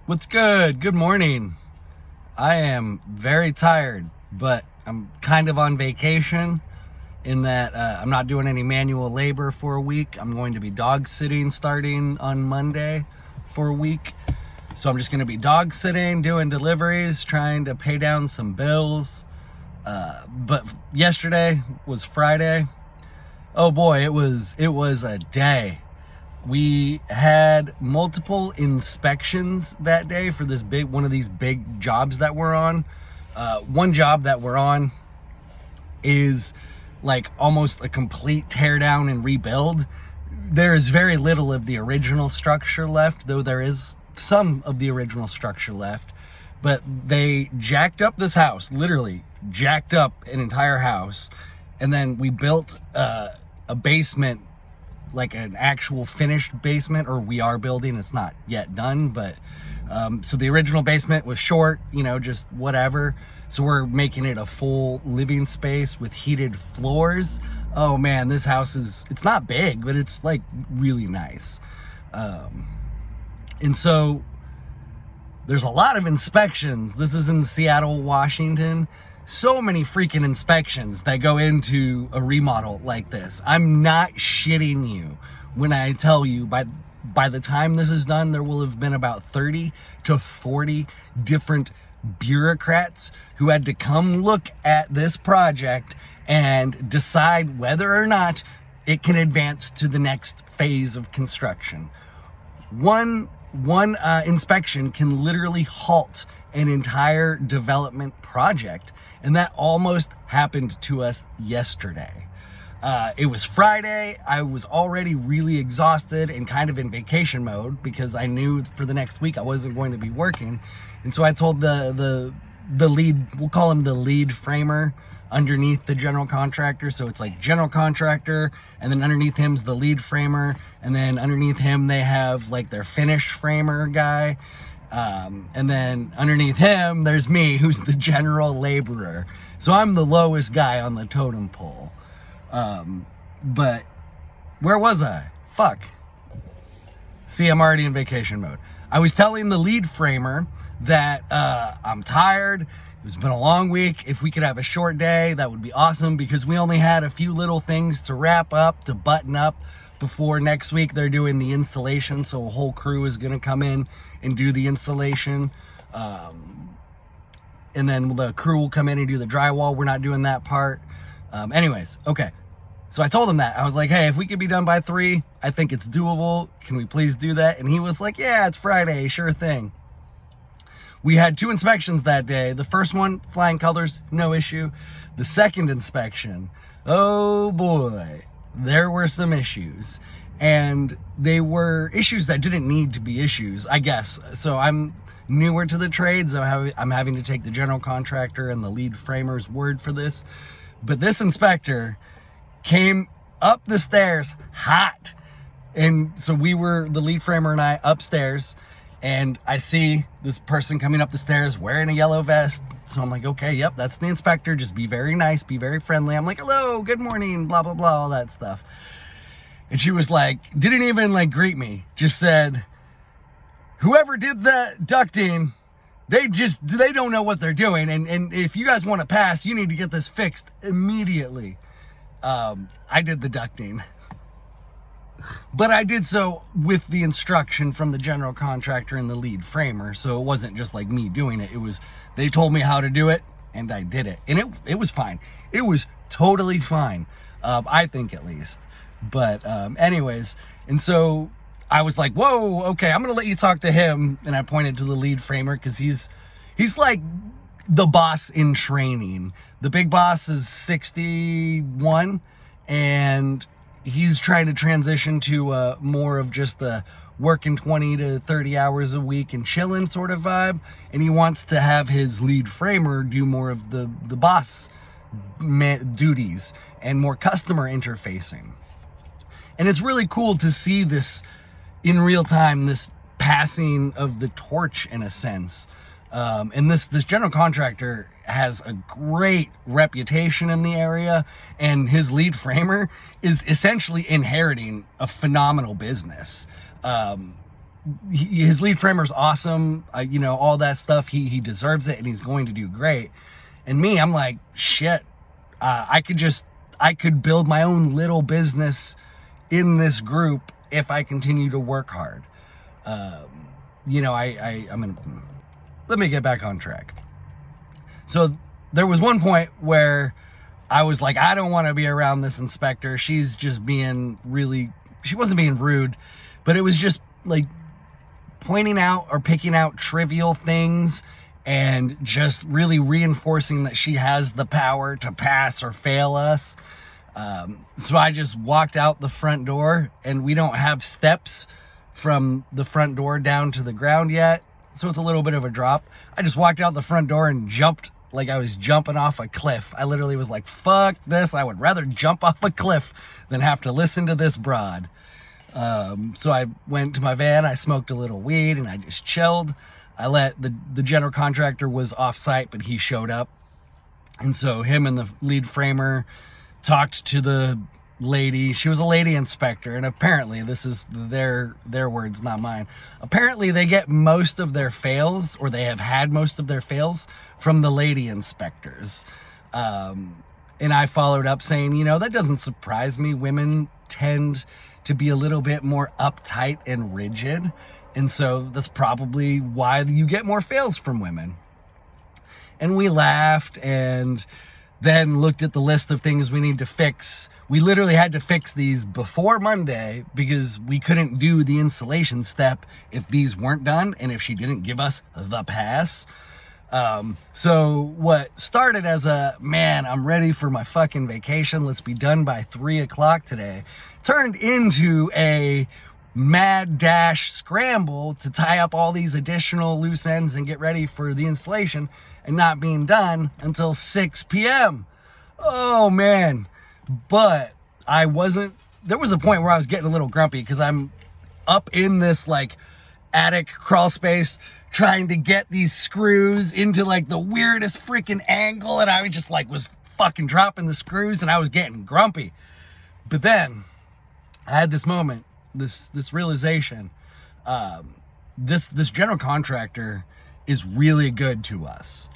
What's good? Good morning. I am very tired, but I'm kind of on vacation in that I'm not doing any manual labor for a week. I'm going to be dog sitting starting on Monday for a week. So I'm just going to be dog sitting, doing deliveries, trying to pay down some bills. But yesterday was Friday. Oh boy, it was a day. We had multiple inspections that day for one of these big jobs that we're on. One job that we're on is like almost a complete tear down and rebuild. There is very little of the original structure left, though there is some of the original structure left. But they jacked up this house, literally jacked up an entire house. And then we built a basement, like an actual finished basement, or we are building, it's not yet done, but so the original basement was short, just whatever. So we're making it a full living space with heated floors. Oh man, this house it's not big, but it's like really nice. And so there's a lot of inspections. This is in Seattle, Washington. So many freaking inspections that go into a remodel like this. I'm not shitting you when I tell you by the time this is done, there will have been about 30 to 40 different bureaucrats who had to come look at this project and decide whether or not it can advance to the next phase of construction. One inspection can literally halt an entire development project. And that almost happened to us yesterday. It was Friday. I was already really exhausted and kind of in vacation mode because I knew for the next week I wasn't going to be working. And so I told the lead, we'll call him the lead framer underneath the general contractor. So it's like general contractor, and then underneath him's the lead framer. And then underneath him, they have like their finished framer guy. And then underneath him, there's me, who's the general laborer. So I'm the lowest guy on the totem pole. But where was I? Fuck. See, I'm already in vacation mode. I was telling the lead framer that I'm tired. It's been a long week. If we could have a short day, that would be awesome, because we only had a few little things to wrap up, to button up before next week. They're doing the installation, so a whole crew is going to come in and do the installation. And then the crew will come in and do the drywall. We're not doing that part. Anyways, okay. So I told him that. I was like, hey, if we could be done by 3, I think it's doable. Can we please do that? And he was like, yeah, it's Friday, sure thing. We had 2 inspections that day. The first one, flying colors, no issue. The second inspection, oh boy, there were some issues. And they were issues that didn't need to be issues, I guess. So I'm newer to the trade, so I'm having to take the general contractor and the lead framer's word for this. But this inspector came up the stairs hot. And so we were, the lead framer and I, upstairs. And I see this person coming up the stairs wearing a yellow vest. So I'm like, okay, yep, that's the inspector. Just be very nice, be very friendly. I'm like, hello, good morning, blah, blah, blah, all that stuff. And she was like, didn't even like greet me. Just said, whoever did the ducting, they don't know what they're doing. And if you guys want to pass, you need to get this fixed immediately. I did the ducting. But I did so with the instruction from the general contractor and the lead framer. So it wasn't just like me doing it. They told me how to do it and I did it. And it was fine. It was totally fine. I think, at least. But anyways, and so I was like, whoa, okay, I'm going to let you talk to him. And I pointed to the lead framer because he's like the boss in training. The big boss is 61 and he's trying to transition to more of just the working 20 to 30 hours a week and chilling sort of vibe. And he wants to have his lead framer do more of the boss duties and more customer interfacing. And it's really cool to see this in real time, this passing of the torch in a sense. And this general contractor has a great reputation in the area, and his lead framer is essentially inheriting a phenomenal business. his lead framer's awesome. You know, all that stuff. He deserves it, and he's going to do great. And me, I'm like, shit. I could build my own little business in this group if I continue to work hard. You know, I'm gonna let me get back on track. So there was one point where I was like, I don't want to be around this inspector. She's just being really, she wasn't being rude, but it was just like pointing out or picking out trivial things and just really reinforcing that she has the power to pass or fail us. So I just walked out the front door, and we don't have steps from the front door down to the ground yet. So it's a little bit of a drop. I just walked out the front door and jumped like I was jumping off a cliff. I literally was like, fuck this. I would rather jump off a cliff than have to listen to this broad. So I went to my van, I smoked a little weed, and I just chilled. I let the general contractor was off site, but he showed up. And so him and the lead framer talked to the lady. She was a lady inspector, and apparently, this is their words, not mine. Apparently they get most of their fails, or they have had most of their fails from the lady inspectors. And I followed up saying, you know, that doesn't surprise me. Women tend to be a little bit more uptight and rigid. And so that's probably why you get more fails from women. And we laughed and then looked at the list of things we need to fix. We literally had to fix these before Monday because we couldn't do the installation step if these weren't done and if she didn't give us the pass. So what started as a, man, I'm ready for my fucking vacation, let's be done by 3 o'clock today, turned into a mad dash scramble to tie up all these additional loose ends and get ready for the installation, and not being done until 6 p.m. Oh man. But there was a point where I was getting a little grumpy because I'm up in this like attic crawl space trying to get these screws into like the weirdest freaking angle, and I just like was fucking dropping the screws, and I was getting grumpy. But then I had this moment, this realization. This general contractor is really good to us.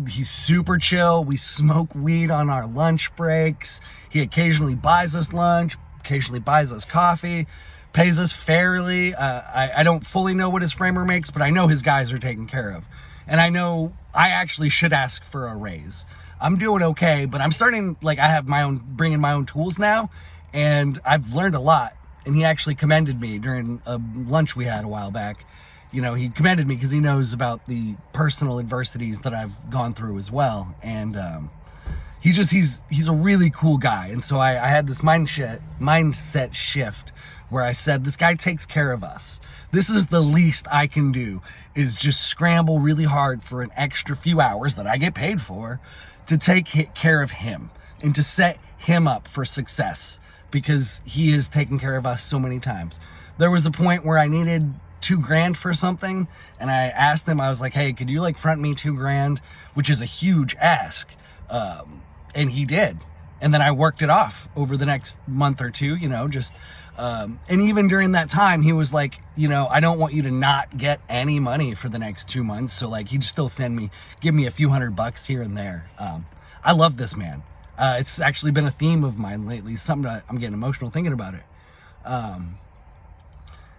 He's super chill. We smoke weed on our lunch breaks. He occasionally buys us lunch, occasionally buys us coffee, pays us fairly. I don't fully know what his framer makes, but I know his guys are taken care of. And I know I actually should ask for a raise. I'm doing okay, but I'm starting, like, I have bringing my own tools now, and I've learned a lot. And he actually commended me during a lunch we had a while back. You know, he commended me because he knows about the personal adversities that I've gone through as well. And he's a really cool guy. And so I had this mindset shift where I said, this guy takes care of us. This is the least I can do, is just scramble really hard for an extra few hours that I get paid for to take care of him and to set him up for success, because he has taken care of us so many times. There was a point where I needed $2,000 for something, and I asked him, I was like, hey, could you like front me $2,000, which is a huge ask. And he did. And then I worked it off over the next month or two, you know, just, and even during that time, he was like, you know, I don't want you to not get any money for the next 2 months. So like, he'd still give me a few $100 here and there. I love this man. It's actually been a theme of mine lately, something that I'm getting emotional thinking about it.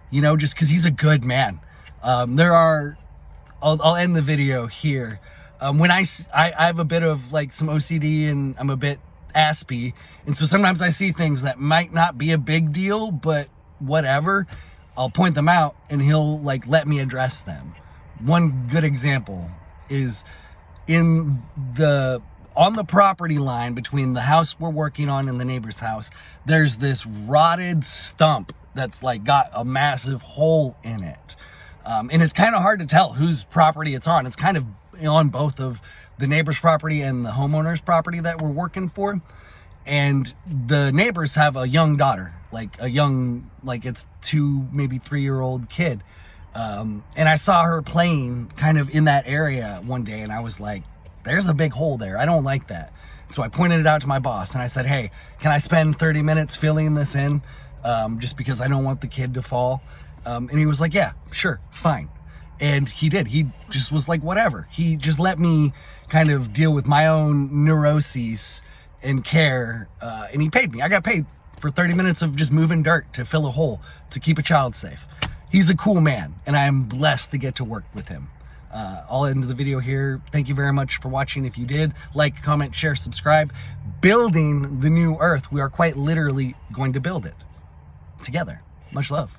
You know, just because he's a good man. I'll end the video here. When I have a bit of like some OCD, and I'm a bit aspy, and so sometimes I see things that might not be a big deal, but whatever, I'll point them out and he'll like let me address them. One good example is on the property line between the house we're working on and the neighbor's house, there's this rotted stump that's like got a massive hole in it. And it's kind of hard to tell whose property it's on. It's kind of on both of the neighbor's property and the homeowner's property that we're working for. And the neighbors have a young daughter, like it's 2, maybe 3-year-old kid. And I saw her playing kind of in that area one day, and I was like, there's a big hole there. I don't like that. So I pointed it out to my boss, and I said, hey, can I spend 30 minutes filling this in? Just because I don't want the kid to fall. And he was like, yeah, sure, fine. And he did. He just was like, whatever. He just let me kind of deal with my own neuroses and care. And he paid me. I got paid for 30 minutes of just moving dirt to fill a hole to keep a child safe. He's a cool man, and I am blessed to get to work with him. I'll end the video here. Thank you very much for watching. If you did, like, comment, share, subscribe. Building the new earth. We are quite literally going to build it together. Much love.